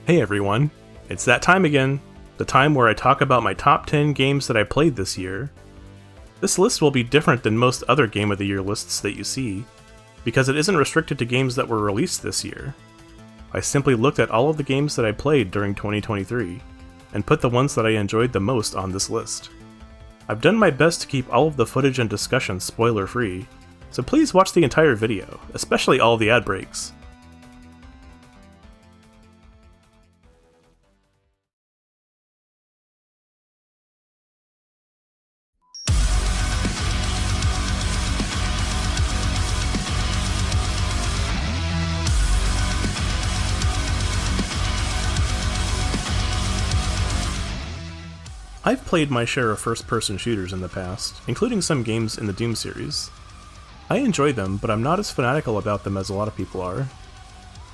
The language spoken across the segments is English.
Hey everyone, it's that time again, the time where I talk about my top 10 games that I played this year. This list will be different than most other Game of the Year lists that you see, because it isn't restricted to games that were released this year. I simply looked at all of the games that I played during 2023, and put the ones that I enjoyed the most on this list. I've done my best to keep all of the footage and discussion spoiler-free, so please watch the entire video, especially all of the ad breaks. I've played my share of first-person shooters in the past, including some games in the Doom series. I enjoy them, but I'm not as fanatical about them as a lot of people are.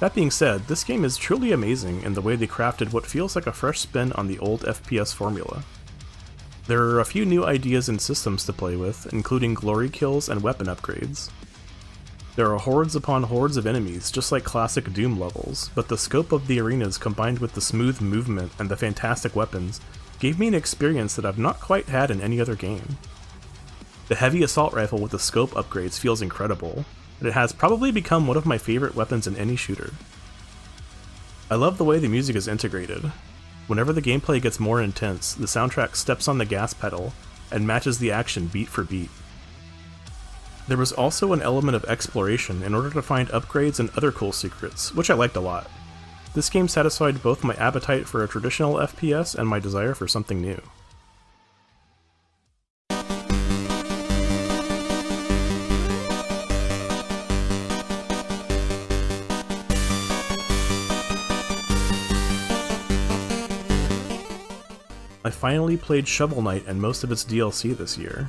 That being said, this game is truly amazing in the way they crafted what feels like a fresh spin on the old FPS formula. There are a few new ideas and systems to play with, including glory kills and weapon upgrades. There are hordes upon hordes of enemies, just like classic Doom levels, but the scope of the arenas combined with the smooth movement and the fantastic weapons gave me an experience that I've not quite had in any other game. The heavy assault rifle with the scope upgrades feels incredible, and it has probably become one of my favorite weapons in any shooter. I love the way the music is integrated. Whenever the gameplay gets more intense, the soundtrack steps on the gas pedal and matches the action beat for beat. There was also an element of exploration in order to find upgrades and other cool secrets, which I liked a lot. This game satisfied both my appetite for a traditional FPS and my desire for something new. I finally played Shovel Knight and most of its DLC this year.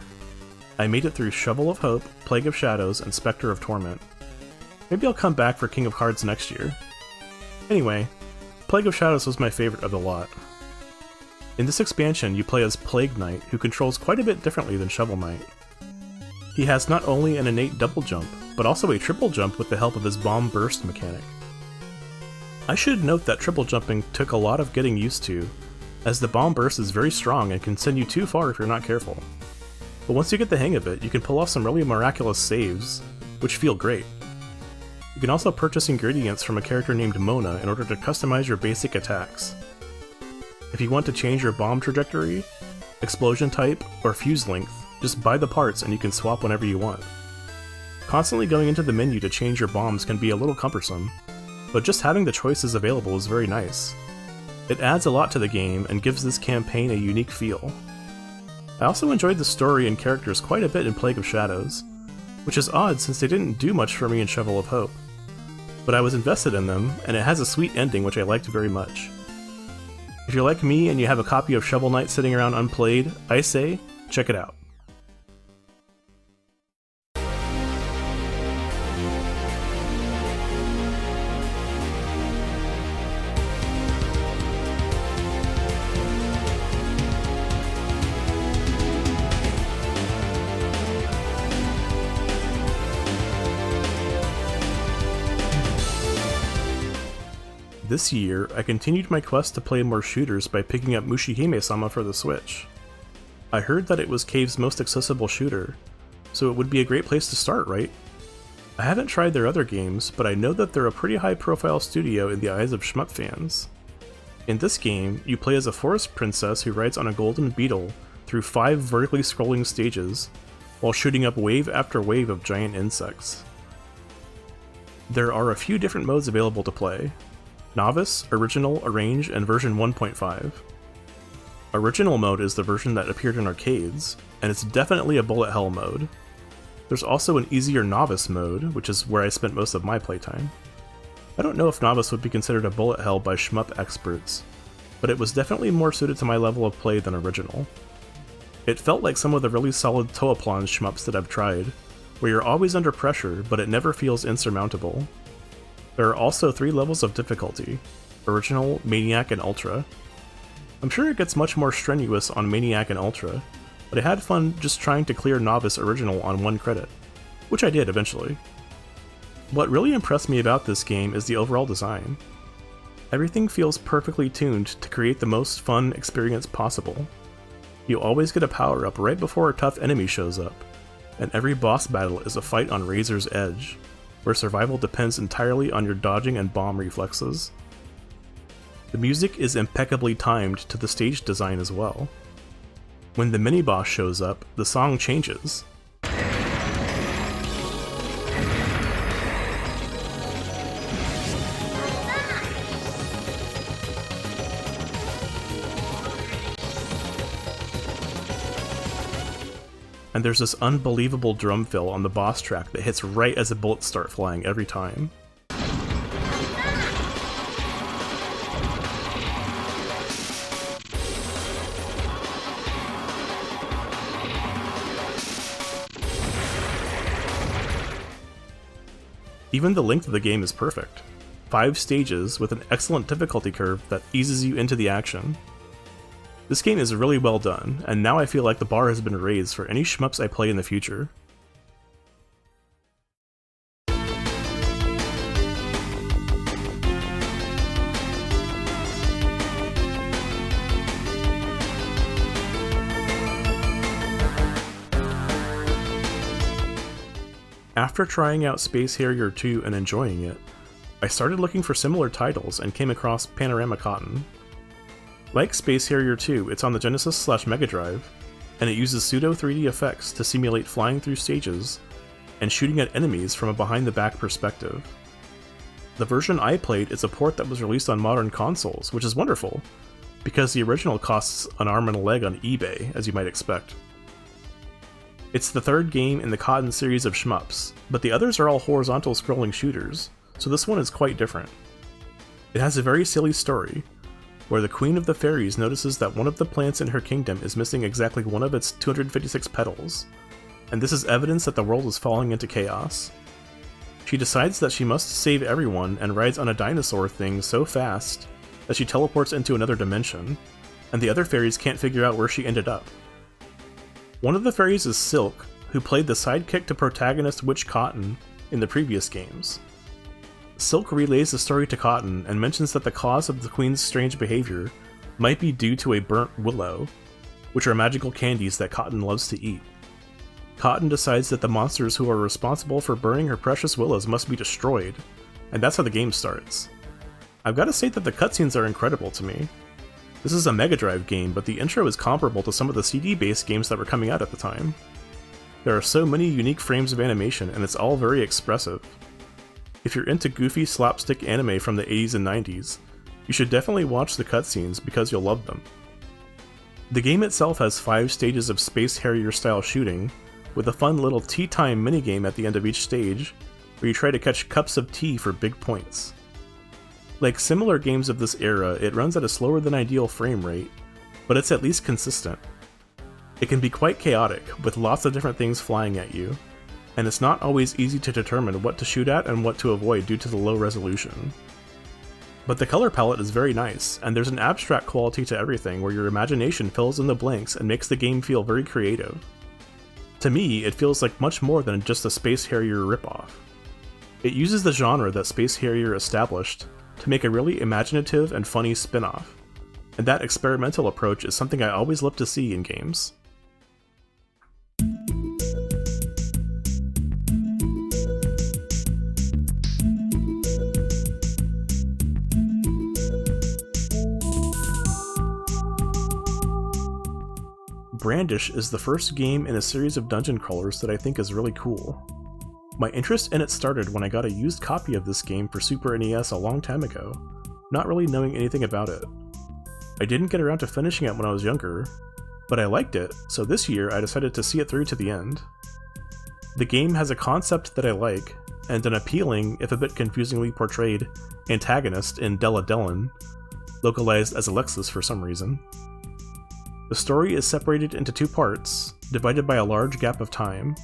I made it through Shovel of Hope, Plague of Shadows, and Spectre of Torment. Maybe I'll come back for King of Cards next year. Anyway, Plague of Shadows was my favorite of the lot. In this expansion, you play as Plague Knight, who controls quite a bit differently than Shovel Knight. He has not only an innate double jump, but also a triple jump with the help of his bomb burst mechanic. I should note that triple jumping took a lot of getting used to, as the bomb burst is very strong and can send you too far if you're not careful. But once you get the hang of it, you can pull off some really miraculous saves, which feel great. You can also purchase ingredients from a character named Mona in order to customize your basic attacks. If you want to change your bomb trajectory, explosion type, or fuse length, just buy the parts and you can swap whenever you want. Constantly going into the menu to change your bombs can be a little cumbersome, but just having the choices available is very nice. It adds a lot to the game and gives this campaign a unique feel. I also enjoyed the story and characters quite a bit in Plague of Shadows, which is odd since they didn't do much for me in Shovel of Hope. But I was invested in them, and it has a sweet ending which I liked very much. If you're like me and you have a copy of Shovel Knight sitting around unplayed, I say, check it out. This year, I continued my quest to play more shooters by picking up Mushihime-sama for the Switch. I heard that it was Cave's most accessible shooter, so it would be a great place to start, right? I haven't tried their other games, but I know that they're a pretty high-profile studio in the eyes of shmup fans. In this game, you play as a forest princess who rides on a golden beetle through 5 vertically scrolling stages, while shooting up wave after wave of giant insects. There are a few different modes available to play: Novice, Original, Arrange, and version 1.5. Original mode is the version that appeared in arcades, and it's definitely a bullet hell mode. There's also an easier Novice mode, which is where I spent most of my playtime. I don't know if Novice would be considered a bullet hell by shmup experts, but it was definitely more suited to my level of play than Original. It felt like some of the really solid Toaplan shmups that I've tried, where you're always under pressure, but it never feels insurmountable. There are also 3 levels of difficulty: Original, Maniac, and Ultra. I'm sure it gets much more strenuous on Maniac and Ultra, but I had fun just trying to clear Novice Original on 1 credit, which I did eventually. What really impressed me about this game is the overall design. Everything feels perfectly tuned to create the most fun experience possible. You always get a power-up right before a tough enemy shows up, and every boss battle is a fight on razor's edge, where survival depends entirely on your dodging and bomb reflexes. The music is impeccably timed to the stage design as well. When the mini-boss shows up, the song changes. And there's this unbelievable drum fill on the boss track that hits right as the bullets start flying every time. Even the length of the game is perfect. 5 stages with an excellent difficulty curve that eases you into the action. This game is really well done, and now I feel like the bar has been raised for any shmups I play in the future. After trying out Space Harrier 2 and enjoying it, I started looking for similar titles and came across Panorama Cotton. Like Space Harrier 2, it's on the Genesis/Mega Drive, and it uses pseudo 3D effects to simulate flying through stages and shooting at enemies from a behind-the-back perspective. The version I played is a port that was released on modern consoles, which is wonderful, because the original costs an arm and a leg on eBay, as you might expect. It's the third game in the Cotton series of shmups, but the others are all horizontal scrolling shooters, so this one is quite different. It has a very silly story, where the Queen of the Fairies notices that one of the plants in her kingdom is missing exactly one of its 256 petals, and this is evidence that the world is falling into chaos. She decides that she must save everyone and rides on a dinosaur thing so fast that she teleports into another dimension, and the other fairies can't figure out where she ended up. One of the fairies is Silk, who played the sidekick to protagonist Witch Cotton in the previous games. Silk relays the story to Cotton and mentions that the cause of the Queen's strange behavior might be due to a burnt willow, which are magical candies that Cotton loves to eat. Cotton decides that the monsters who are responsible for burning her precious willows must be destroyed, and that's how the game starts. I've got to say that the cutscenes are incredible to me. This is a Mega Drive game, but the intro is comparable to some of the CD-based games that were coming out at the time. There are so many unique frames of animation, and it's all very expressive. If you're into goofy slapstick anime from the 80s and 90s, you should definitely watch the cutscenes because you'll love them. The game itself has 5 stages of Space Harrier-style shooting, with a fun little tea time minigame at the end of each stage, where you try to catch cups of tea for big points. Like similar games of this era, it runs at a slower than ideal frame rate, but it's at least consistent. It can be quite chaotic, with lots of different things flying at you, and it's not always easy to determine what to shoot at and what to avoid due to the low resolution. But the color palette is very nice, and there's an abstract quality to everything where your imagination fills in the blanks and makes the game feel very creative. To me, it feels like much more than just a Space Harrier ripoff. It uses the genre that Space Harrier established to make a really imaginative and funny spin-off, and that experimental approach is something I always love to see in games. Brandish is the first game in a series of dungeon crawlers that I think is really cool. My interest in it started when I got a used copy of this game for Super NES a long time ago, not really knowing anything about it. I didn't get around to finishing it when I was younger, but I liked it, so this year I decided to see it through to the end. The game has a concept that I like, and an appealing, if a bit confusingly portrayed, antagonist in Della Dellin, localized as Alexis for some reason. The story is separated into 2 parts, divided by a large gap of time.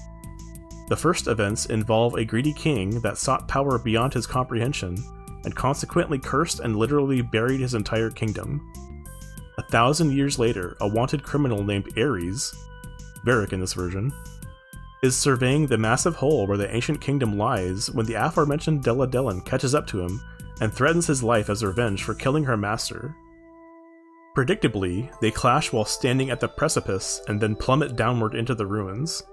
The first events involve a greedy king that sought power beyond his comprehension, and consequently cursed and literally buried his entire kingdom. 1,000 years later, a wanted criminal named Ares, Varric in this version, is surveying the massive hole where the ancient kingdom lies when the aforementioned Della Dellin catches up to him and threatens his life as revenge for killing her master. Predictably, they clash while standing at the precipice and then plummet downward into the ruins.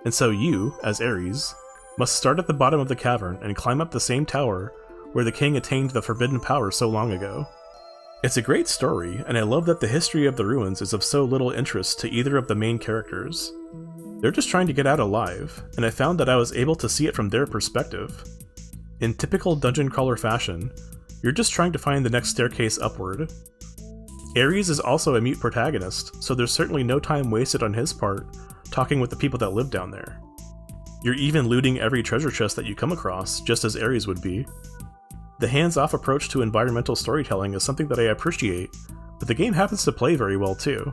And so you, as Ares, must start at the bottom of the cavern and climb up the same tower where the king attained the forbidden power so long ago. It's a great story, and I love that the history of the ruins is of so little interest to either of the main characters. They're just trying to get out alive, and I found that I was able to see it from their perspective. In typical dungeon crawler fashion, you're just trying to find the next staircase upward. Ares is also a mute protagonist, so there's certainly no time wasted on his part talking with the people that live down there. You're even looting every treasure chest that you come across, just as Ares would be. The hands-off approach to environmental storytelling is something that I appreciate, but the game happens to play very well too.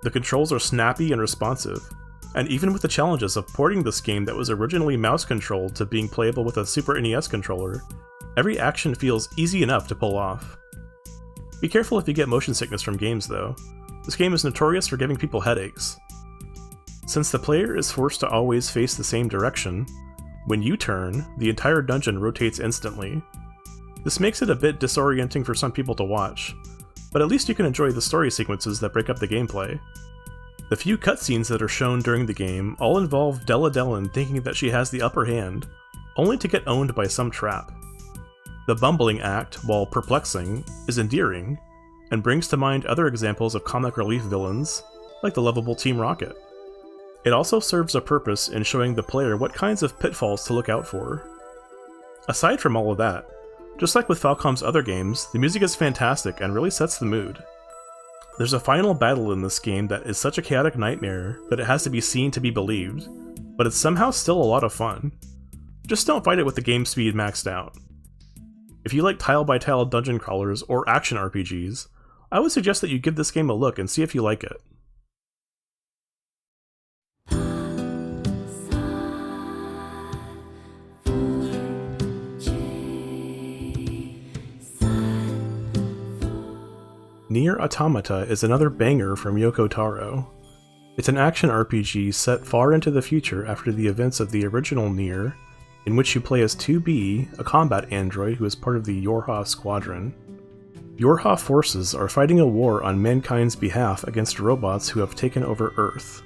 The controls are snappy and responsive, and even with the challenges of porting this game that was originally mouse-controlled to being playable with a Super NES controller, every action feels easy enough to pull off. Be careful if you get motion sickness from games though. This game is notorious for giving people headaches. Since the player is forced to always face the same direction, when you turn, the entire dungeon rotates instantly. This makes it a bit disorienting for some people to watch, but at least you can enjoy the story sequences that break up the gameplay. The few cutscenes that are shown during the game all involve Della Dellen thinking that she has the upper hand, only to get owned by some trap. The bumbling act, while perplexing, is endearing, and brings to mind other examples of comic relief villains, like the lovable Team Rocket. It also serves a purpose in showing the player what kinds of pitfalls to look out for. Aside from all of that, just like with Falcom's other games, the music is fantastic and really sets the mood. There's a final battle in this game that is such a chaotic nightmare that it has to be seen to be believed, but it's somehow still a lot of fun. Just don't fight it with the game speed maxed out. If you like tile-by-tile dungeon crawlers or action RPGs, I would suggest that you give this game a look and see if you like it. NieR Automata is another banger from Yoko Taro. It's an action RPG set far into the future after the events of the original NieR, in which you play as 2B, a combat android who is part of the Yorha Squadron. Yorha forces are fighting a war on mankind's behalf against robots who have taken over Earth.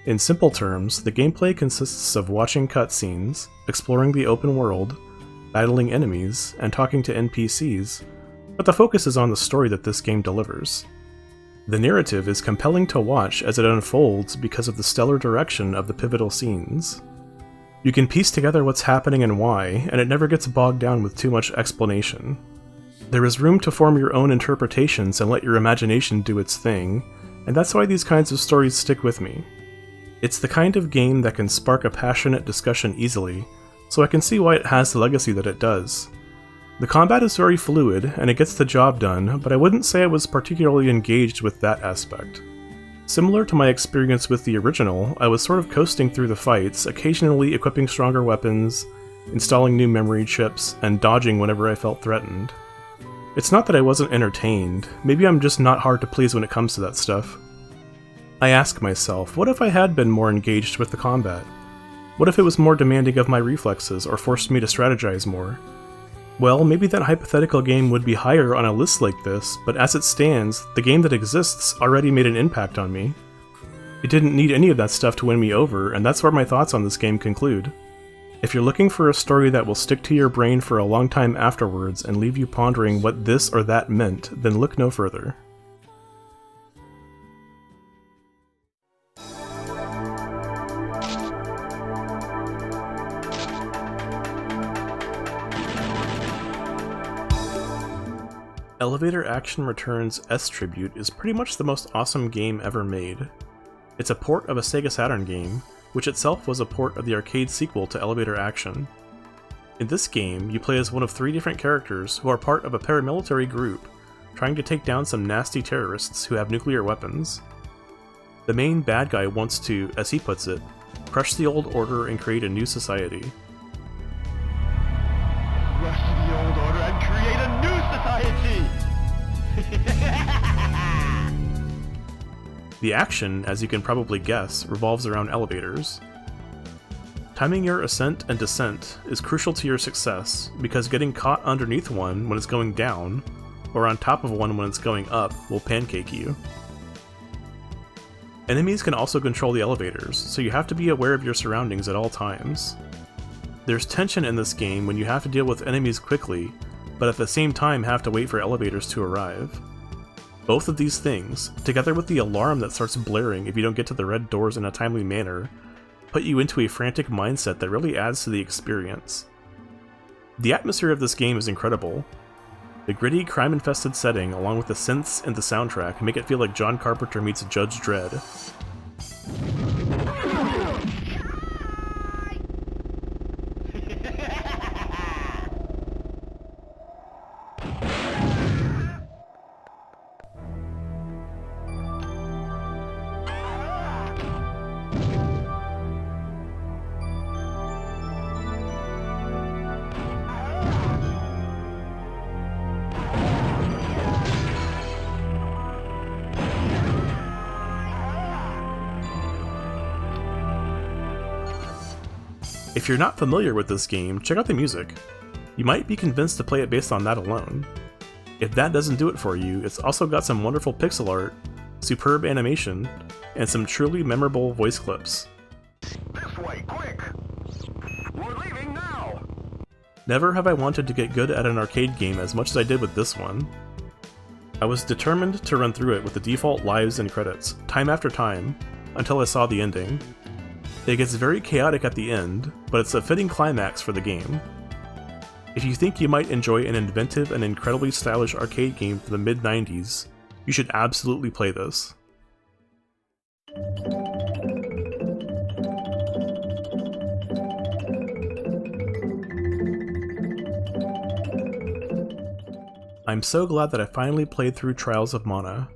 In simple terms, the gameplay consists of watching cutscenes, exploring the open world, battling enemies, and talking to NPCs, but the focus is on the story that this game delivers. The narrative is compelling to watch as it unfolds because of the stellar direction of the pivotal scenes. You can piece together what's happening and why, and it never gets bogged down with too much explanation. There is room to form your own interpretations and let your imagination do its thing, and that's why these kinds of stories stick with me. It's the kind of game that can spark a passionate discussion easily, so I can see why it has the legacy that it does. The combat is very fluid, and it gets the job done, but I wouldn't say I was particularly engaged with that aspect. Similar to my experience with the original, I was sort of coasting through the fights, occasionally equipping stronger weapons, installing new memory chips, and dodging whenever I felt threatened. It's not that I wasn't entertained, maybe I'm just not hard to please when it comes to that stuff. I ask myself, what if I had been more engaged with the combat? What if it was more demanding of my reflexes or forced me to strategize more? Well, maybe that hypothetical game would be higher on a list like this, but as it stands, the game that exists already made an impact on me. It didn't need any of that stuff to win me over, and that's where my thoughts on this game conclude. If you're looking for a story that will stick to your brain for a long time afterwards and leave you pondering what this or that meant, then look no further. Elevator Action Return's S-Tribute is pretty much the most awesome game ever made. It's a port of a Sega Saturn game, which itself was a port of the arcade sequel to Elevator Action. In this game, you play as one of 3 different characters who are part of a paramilitary group trying to take down some nasty terrorists who have nuclear weapons. The main bad guy wants to, as he puts it, crush the old order and create a new society. Crush the old order and create a new society! The action, as you can probably guess, revolves around elevators. Timing your ascent and descent is crucial to your success, because getting caught underneath one when it's going down, or on top of one when it's going up, will pancake you. Enemies can also control the elevators, so you have to be aware of your surroundings at all times. There's tension in this game when you have to deal with enemies quickly, but at the same time have to wait for elevators to arrive. Both of these things, together with the alarm that starts blaring if you don't get to the red doors in a timely manner, put you into a frantic mindset that really adds to the experience. The atmosphere of this game is incredible. The gritty, crime-infested setting, along with the synths and the soundtrack, make it feel like John Carpenter meets Judge Dredd. If you're not familiar with this game, check out the music. You might be convinced to play it based on that alone. If that doesn't do it for you, it's also got some wonderful pixel art, superb animation, and some truly memorable voice clips. This way, quick! We're leaving now! Never have I wanted to get good at an arcade game as much as I did with this one. I was determined to run through it with the default lives and credits, time after time, until I saw the ending. It gets very chaotic at the end, but it's a fitting climax for the game. If you think you might enjoy an inventive and incredibly stylish arcade game from the mid-90s, you should absolutely play this. I'm so glad that I finally played through Trials of Mana.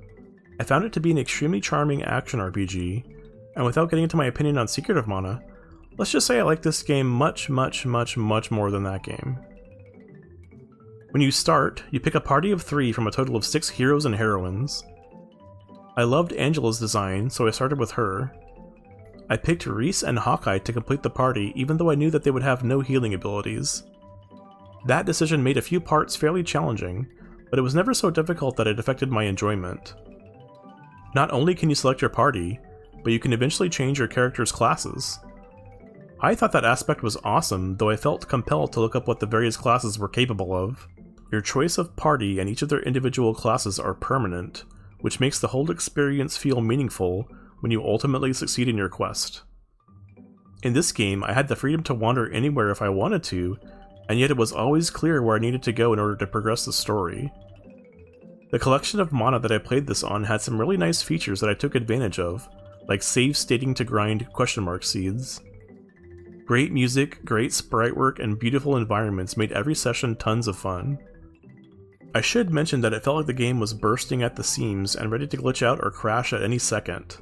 I found it to be an extremely charming action RPG, and without getting into my opinion on Secret of Mana, let's just say I like this game much more than that game. When you start, you pick a party of 3 from a total of 6 heroes and heroines. I loved Angela's design, so I started with her. I picked Reese and Hawkeye to complete the party, even though I knew that they would have no healing abilities. That decision made a few parts fairly challenging, but it was never so difficult that it affected my enjoyment. Not only can you select your party, but you can eventually change your character's classes. I thought that aspect was awesome, though I felt compelled to look up what the various classes were capable of. Your choice of party and each of their individual classes are permanent, which makes the whole experience feel meaningful when you ultimately succeed in your quest. In this game, I had the freedom to wander anywhere if I wanted to, and yet it was always clear where I needed to go in order to progress the story. The collection of mana that I played this on had some really nice features that I took advantage of, like save stating to grind ? Seeds. Great music, great sprite work, and beautiful environments made every session tons of fun. I should mention that it felt like the game was bursting at the seams and ready to glitch out or crash at any second.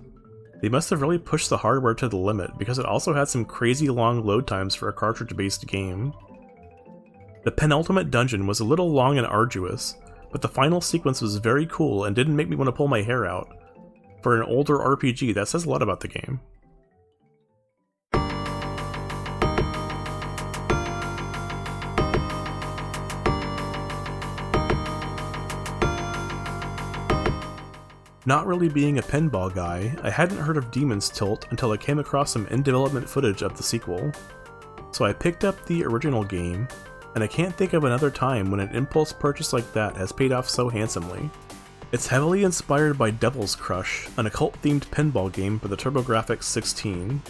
They must have really pushed the hardware to the limit, because it also had some crazy long load times for a cartridge-based game. The penultimate dungeon was a little long and arduous, but the final sequence was very cool and didn't make me want to pull my hair out. For an older RPG, that says a lot about the game. Not really being a pinball guy, I hadn't heard of Demon's Tilt until I came across some in-development footage of the sequel. So I picked up the original game, and I can't think of another time when an impulse purchase like that has paid off so handsomely. It's heavily inspired by Devil's Crush, an occult-themed pinball game for the TurboGrafx 16.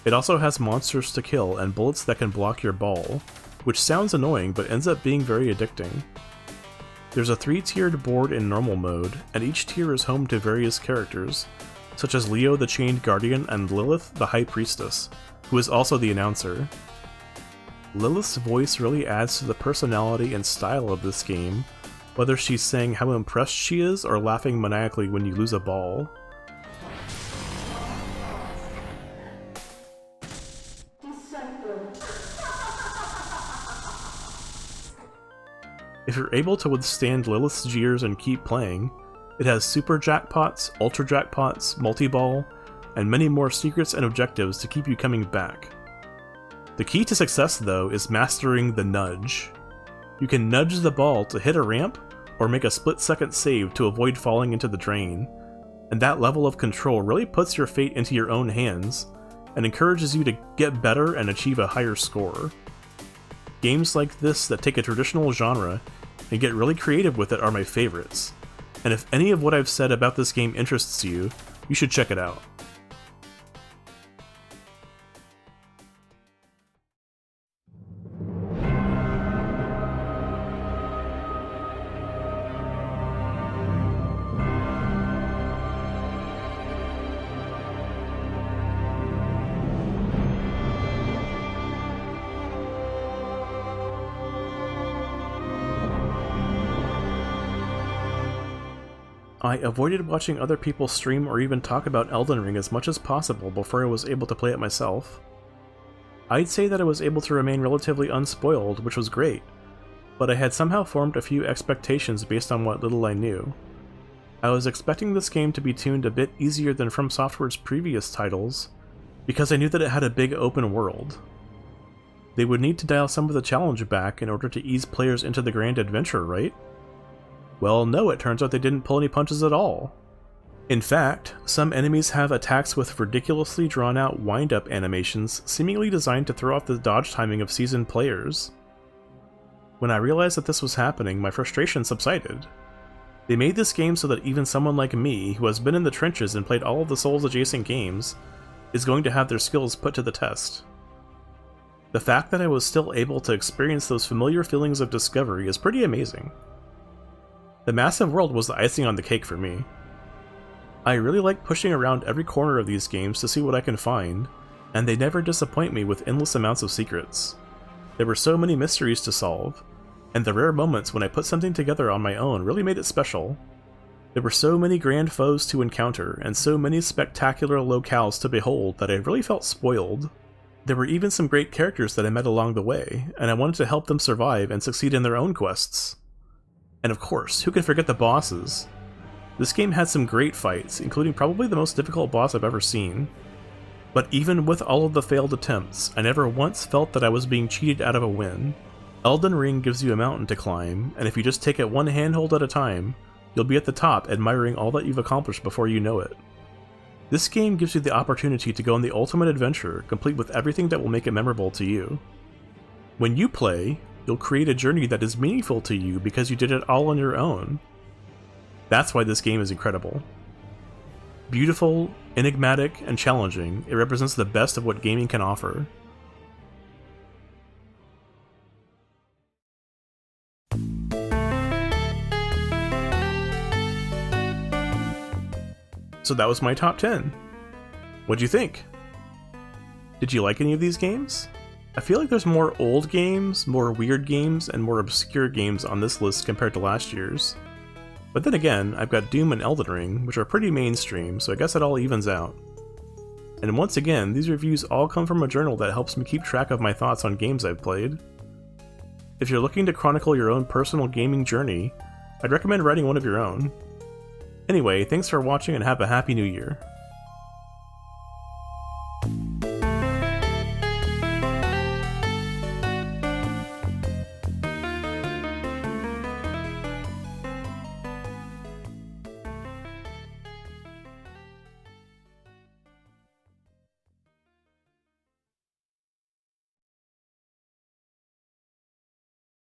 It also has monsters to kill and bullets that can block your ball, which sounds annoying but ends up being very addicting. There's a 3-tiered board in normal mode, and each tier is home to various characters, such as Leo the Chained Guardian and Lilith the High Priestess, who is also the announcer. Lilith's voice really adds to the personality and style of this game, whether she's saying how impressed she is or laughing maniacally when you lose a ball. If you're able to withstand Lilith's jeers and keep playing, it has super jackpots, ultra jackpots, multi-ball, and many more secrets and objectives to keep you coming back. The key to success, though, is mastering the nudge. You can nudge the ball to hit a ramp, or make a split-second save to avoid falling into the drain, and that level of control really puts your fate into your own hands, and encourages you to get better and achieve a higher score. Games like this that take a traditional genre and get really creative with it are my favorites, and if any of what I've said about this game interests you, you should check it out. I avoided watching other people stream or even talk about Elden Ring as much as possible before I was able to play it myself. I'd say that I was able to remain relatively unspoiled, which was great, but I had somehow formed a few expectations based on what little I knew. I was expecting this game to be tuned a bit easier than From Software's previous titles, because I knew that it had a big open world. They would need to dial some of the challenge back in order to ease players into the grand adventure, right? Well, no, it turns out they didn't pull any punches at all. In fact, some enemies have attacks with ridiculously drawn-out wind-up animations seemingly designed to throw off the dodge timing of seasoned players. When I realized that this was happening, my frustration subsided. They made this game so that even someone like me, who has been in the trenches and played all of the Souls-adjacent games, is going to have their skills put to the test. The fact that I was still able to experience those familiar feelings of discovery is pretty amazing. The massive world was the icing on the cake for me. I really like pushing around every corner of these games to see what I can find, and they never disappoint me with endless amounts of secrets. There were so many mysteries to solve, and the rare moments when I put something together on my own really made it special. There were so many grand foes to encounter, and so many spectacular locales to behold that I really felt spoiled. There were even some great characters that I met along the way, and I wanted to help them survive and succeed in their own quests. And of course, who can forget the bosses? This game had some great fights, including probably the most difficult boss I've ever seen. But even with all of the failed attempts, I never once felt that I was being cheated out of a win. Elden Ring gives you a mountain to climb, and if you just take it one handhold at a time, you'll be at the top admiring all that you've accomplished before you know it. This game gives you the opportunity to go on the ultimate adventure, complete with everything that will make it memorable to you. When you play, you'll create a journey that is meaningful to you because you did it all on your own. That's why this game is incredible. Beautiful, enigmatic, and challenging, it represents the best of what gaming can offer. So that was my top 10. What'd you think? Did you like any of these games? I feel like there's more old games, more weird games, and more obscure games on this list compared to last year's. But then again, I've got Doom and Elden Ring, which are pretty mainstream, so I guess it all evens out. And once again, these reviews all come from a journal that helps me keep track of my thoughts on games I've played. If you're looking to chronicle your own personal gaming journey, I'd recommend writing one of your own. Anyway, thanks for watching and have a happy new year.